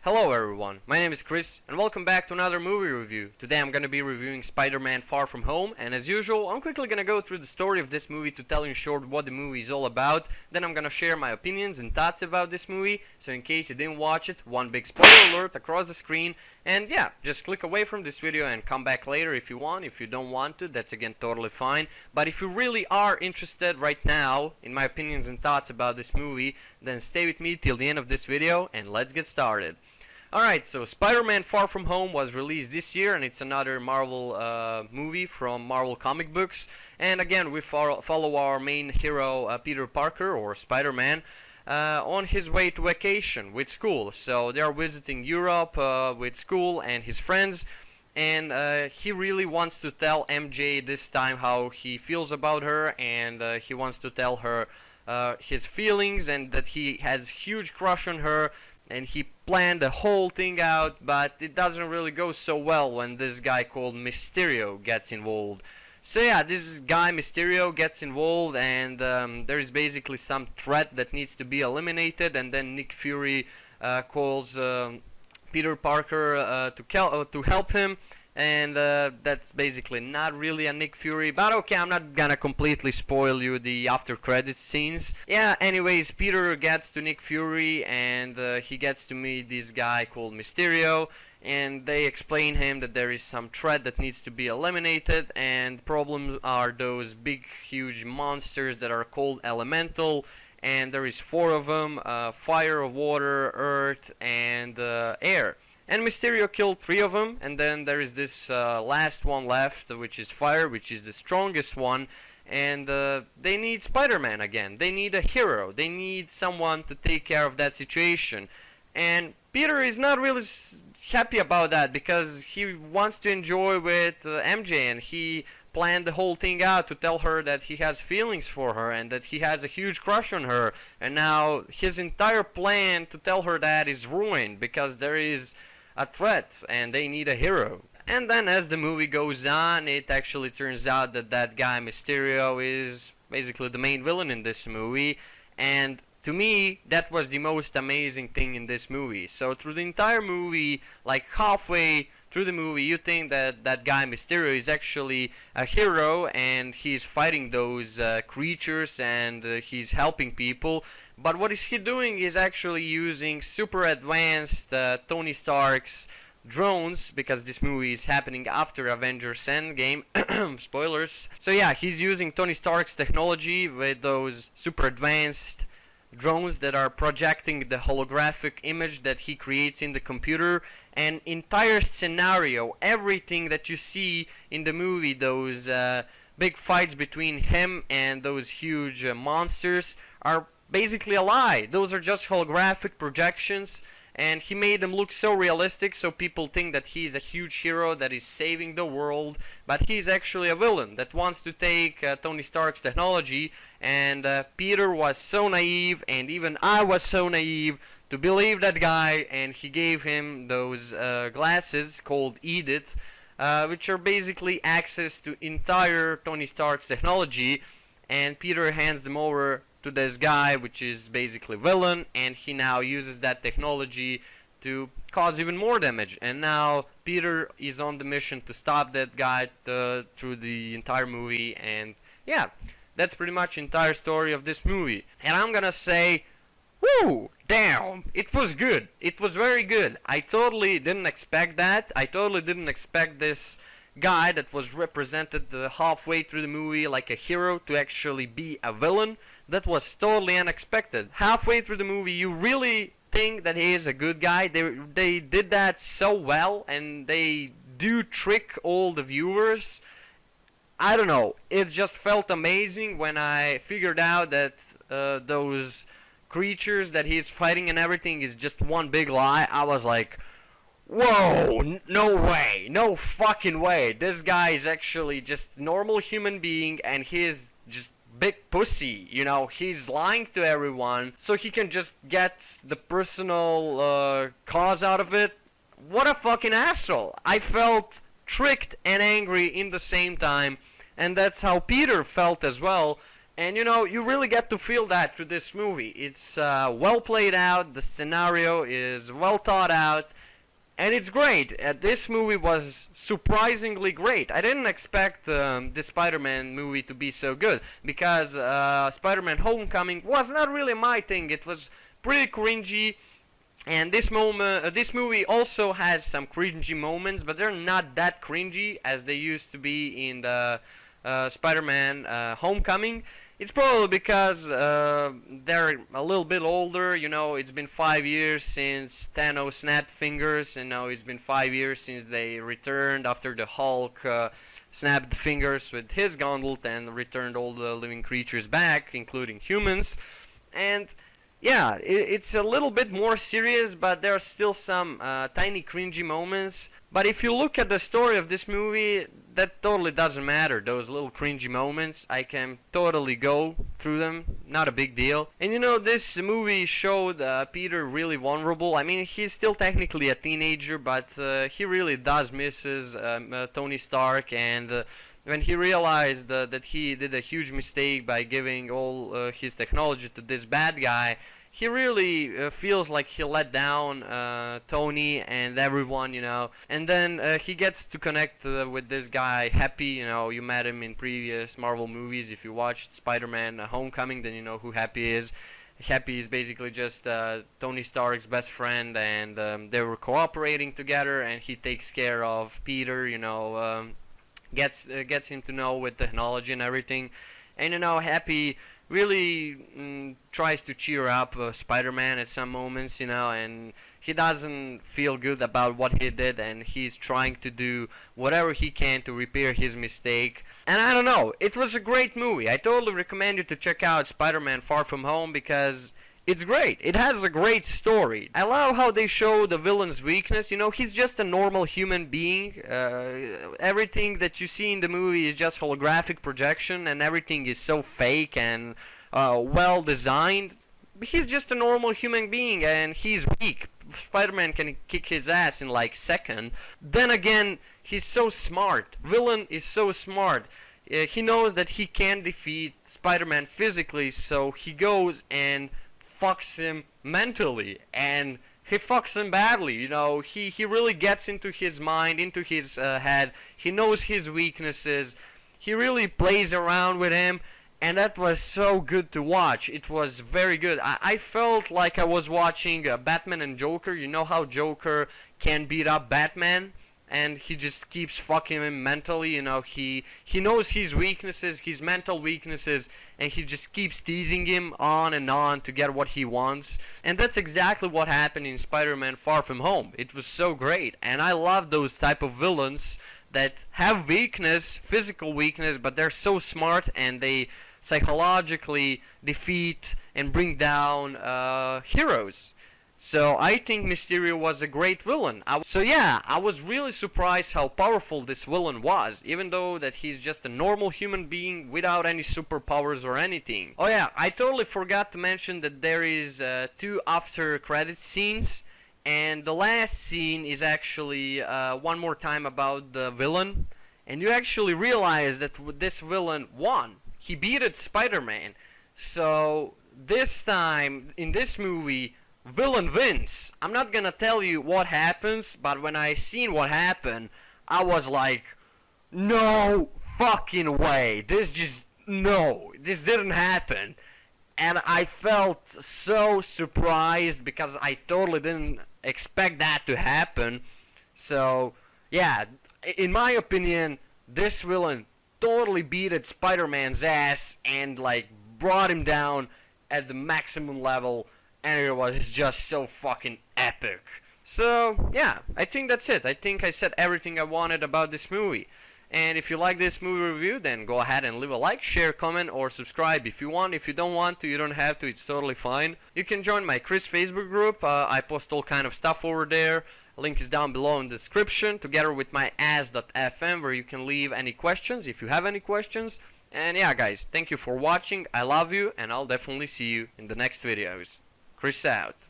Hello everyone, my name is Chris and welcome back to another movie review. Today I'm gonna be reviewing Spider-Man Far From Home, and as usual I'm quickly gonna go through the story of this movie to tell you in short what the movie is all about. Then I'm gonna share my opinions and thoughts about this movie, so in case you didn't watch it, one big spoiler alert across the screen. And yeah, just click away from this video and come back later if you want. If you don't want to, that's again totally fine. But if you really are interested right now in my opinions and thoughts about this movie, then stay with me till the end of this video and let's get started. Alright, so Spider-Man Far From Home was released this year, and it's another Marvel movie from Marvel comic books. And again, we follow our main hero, Peter Parker, or Spider-Man, on his way to vacation with school. So they are visiting Europe with school and his friends, and he really wants to tell MJ this time how he feels about her, and he wants to tell her his feelings and that he has huge crush on her. And he planned the whole thing out, but it doesn't really go so well when this guy called Mysterio gets involved. So yeah, this guy Mysterio gets involved, and there is basically some threat that needs to be eliminated, and then Nick Fury calls Peter Parker to help him. And that's basically not really a Nick Fury, but okay, I'm not gonna completely spoil you the after credits scenes. Yeah, anyways, Peter gets to Nick Fury, and he gets to meet this guy called Mysterio, and they explain him that there is some threat that needs to be eliminated, and problems are those big huge monsters that are called elemental, and there is 4 of them, fire, water, earth, and air. And Mysterio killed 3 of them, and then there is this last one left, which is fire, which is the strongest one. And they need Spider-Man again. They need a hero. They need someone to take care of that situation. And Peter is not really happy about that, because he wants to enjoy with MJ, and he planned the whole thing out to tell her that he has feelings for her and that he has a huge crush on her. And now his entire plan to tell her that is ruined because there is a threat and they need a hero. And then as the movie goes on, it actually turns out that that guy Mysterio is basically the main villain in this movie, and to me that was the most amazing thing in this movie. So through the entire movie, like halfway through the movie, you think that that guy Mysterio is actually a hero and he's fighting those creatures, and he's helping people. But what is he doing is actually using super advanced Tony Stark's drones, because this movie is happening after Avengers Endgame. Spoilers. So yeah, he's using Tony Stark's technology with those super advanced drones that are projecting the holographic image that he creates in the computer. And entire scenario, everything that you see in the movie, those big fights between him and those huge monsters, are basically a lie. Those are just holographic projections, and he made them look so realistic so people think that he's a huge hero that is saving the world, but he's actually a villain that wants to take Tony Stark's technology. And Peter was so naive, and even I was so naive to believe that guy, and he gave him those glasses called Edith, which are basically access to entire Tony Stark's technology, and Peter hands them over to this guy, which is basically villain, and he now uses that technology to cause even more damage. And now Peter is on the mission to stop that guy through the entire movie. And yeah, that's pretty much the entire story of this movie. And I'm gonna say, woo, damn, it was good. It was very good. I totally didn't expect that. I totally didn't expect this guy that was represented halfway through the movie like a hero to actually be a villain. That was totally unexpected. Halfway through the movie, you really think that he is a good guy. They did that so well, and they do trick all the viewers. I don't know. It just felt amazing when I figured out that those creatures that he's fighting and everything is just one big lie. I was like, whoa, no way, no fucking way. This guy is actually just normal human being, and he is just big pussy, you know. He's lying to everyone so he can just get the personal cause out of it. What a fucking asshole. I felt tricked and angry in the same time, and that's how Peter felt as well. And you know, you really get to feel that through this movie. It's well played out, the scenario is well thought out, and it's great. This movie was surprisingly great. I didn't expect this Spider-Man movie to be so good, because Spider-Man Homecoming was not really my thing. It was pretty cringy, and this movie also has some cringy moments, but they're not that cringy as they used to be in the Spider-Man Homecoming. It's probably because they're a little bit older. You know, it's been 5 years since Thanos snapped fingers, and now it's been 5 years since they returned after the Hulk snapped fingers with his gauntlet and returned all the living creatures back, including humans. And yeah, it's a little bit more serious, but there are still some tiny cringy moments. But if you look at the story of this movie, that totally doesn't matter. Those little cringy moments, I can totally go through them, not a big deal. And you know, this movie showed Peter really vulnerable. I mean, he's still technically a teenager, but he really does misses Tony Stark, and when he realized that he did a huge mistake by giving all his technology to this bad guy, he really feels like he let down Tony and everyone, you know. And then he gets to connect with this guy, Happy. You know, you met him in previous Marvel movies. If you watched Spider-Man Homecoming, then you know who Happy is. Happy is basically just Tony Stark's best friend, and they were cooperating together, and he takes care of Peter, you know, gets him to know with technology and everything. And you know, Happy really tries to cheer up Spider-Man at some moments, you know, and he doesn't feel good about what he did, and he's trying to do whatever he can to repair his mistake. And I don't know, it was a great movie. I totally recommend you to check out Spider-Man Far From Home, because it's great. It has a great story. I love how they show the villain's weakness. You know, he's just a normal human being. Everything that you see in the movie is just holographic projection, and everything is so fake and well designed. He's just a normal human being, and he's weak. Spider-Man can kick his ass in like second. Then again, he's so smart. Villain is so smart. He knows that he can defeat Spider-Man physically, so he goes and fucks him mentally, and he fucks him badly. You know, he really gets into his mind, into his head. He knows his weaknesses. He really plays around with him, and that was so good to watch. It was very good. I felt like I was watching Batman and Joker. You know how Joker can beat up Batman, and he just keeps fucking him mentally. You know, he knows his weaknesses, his mental weaknesses, and he just keeps teasing him on and on to get what he wants. And that's exactly what happened in Spider-Man Far From Home. It was so great, and I love those type of villains that have weakness, physical weakness, but they're so smart, and they psychologically defeat and bring down heroes. So I think Mysterio was a great villain. So yeah, I was really surprised how powerful this villain was, even though that he's just a normal human being without any superpowers or anything. Oh yeah, I totally forgot to mention that there is 2 after credit scenes, and the last scene is actually one more time about the villain, and you actually realize that this villain won. He beat Spider-Man. So this time in this movie, villain wins. I'm not gonna tell you what happens, but when I seen what happened, I was like, no fucking way. This didn't happen. And I felt so surprised, because I totally didn't expect that to happen. So yeah, in my opinion, this villain totally beat Spider-Man's ass and like brought him down at the maximum level. And it was just so fucking epic. So yeah, I think that's it. I think I said everything I wanted about this movie. And if you like this movie review, then go ahead and leave a like, share, comment, or subscribe if you want. If you don't want to, you don't have to. It's totally fine. You can join my Chris Facebook group. I post all kind of stuff over there. Link is down below in the description, together with my ass.fm, where you can leave any questions if you have any questions. And yeah, guys, thank you for watching. I love you, and I'll definitely see you in the next videos. Chris out.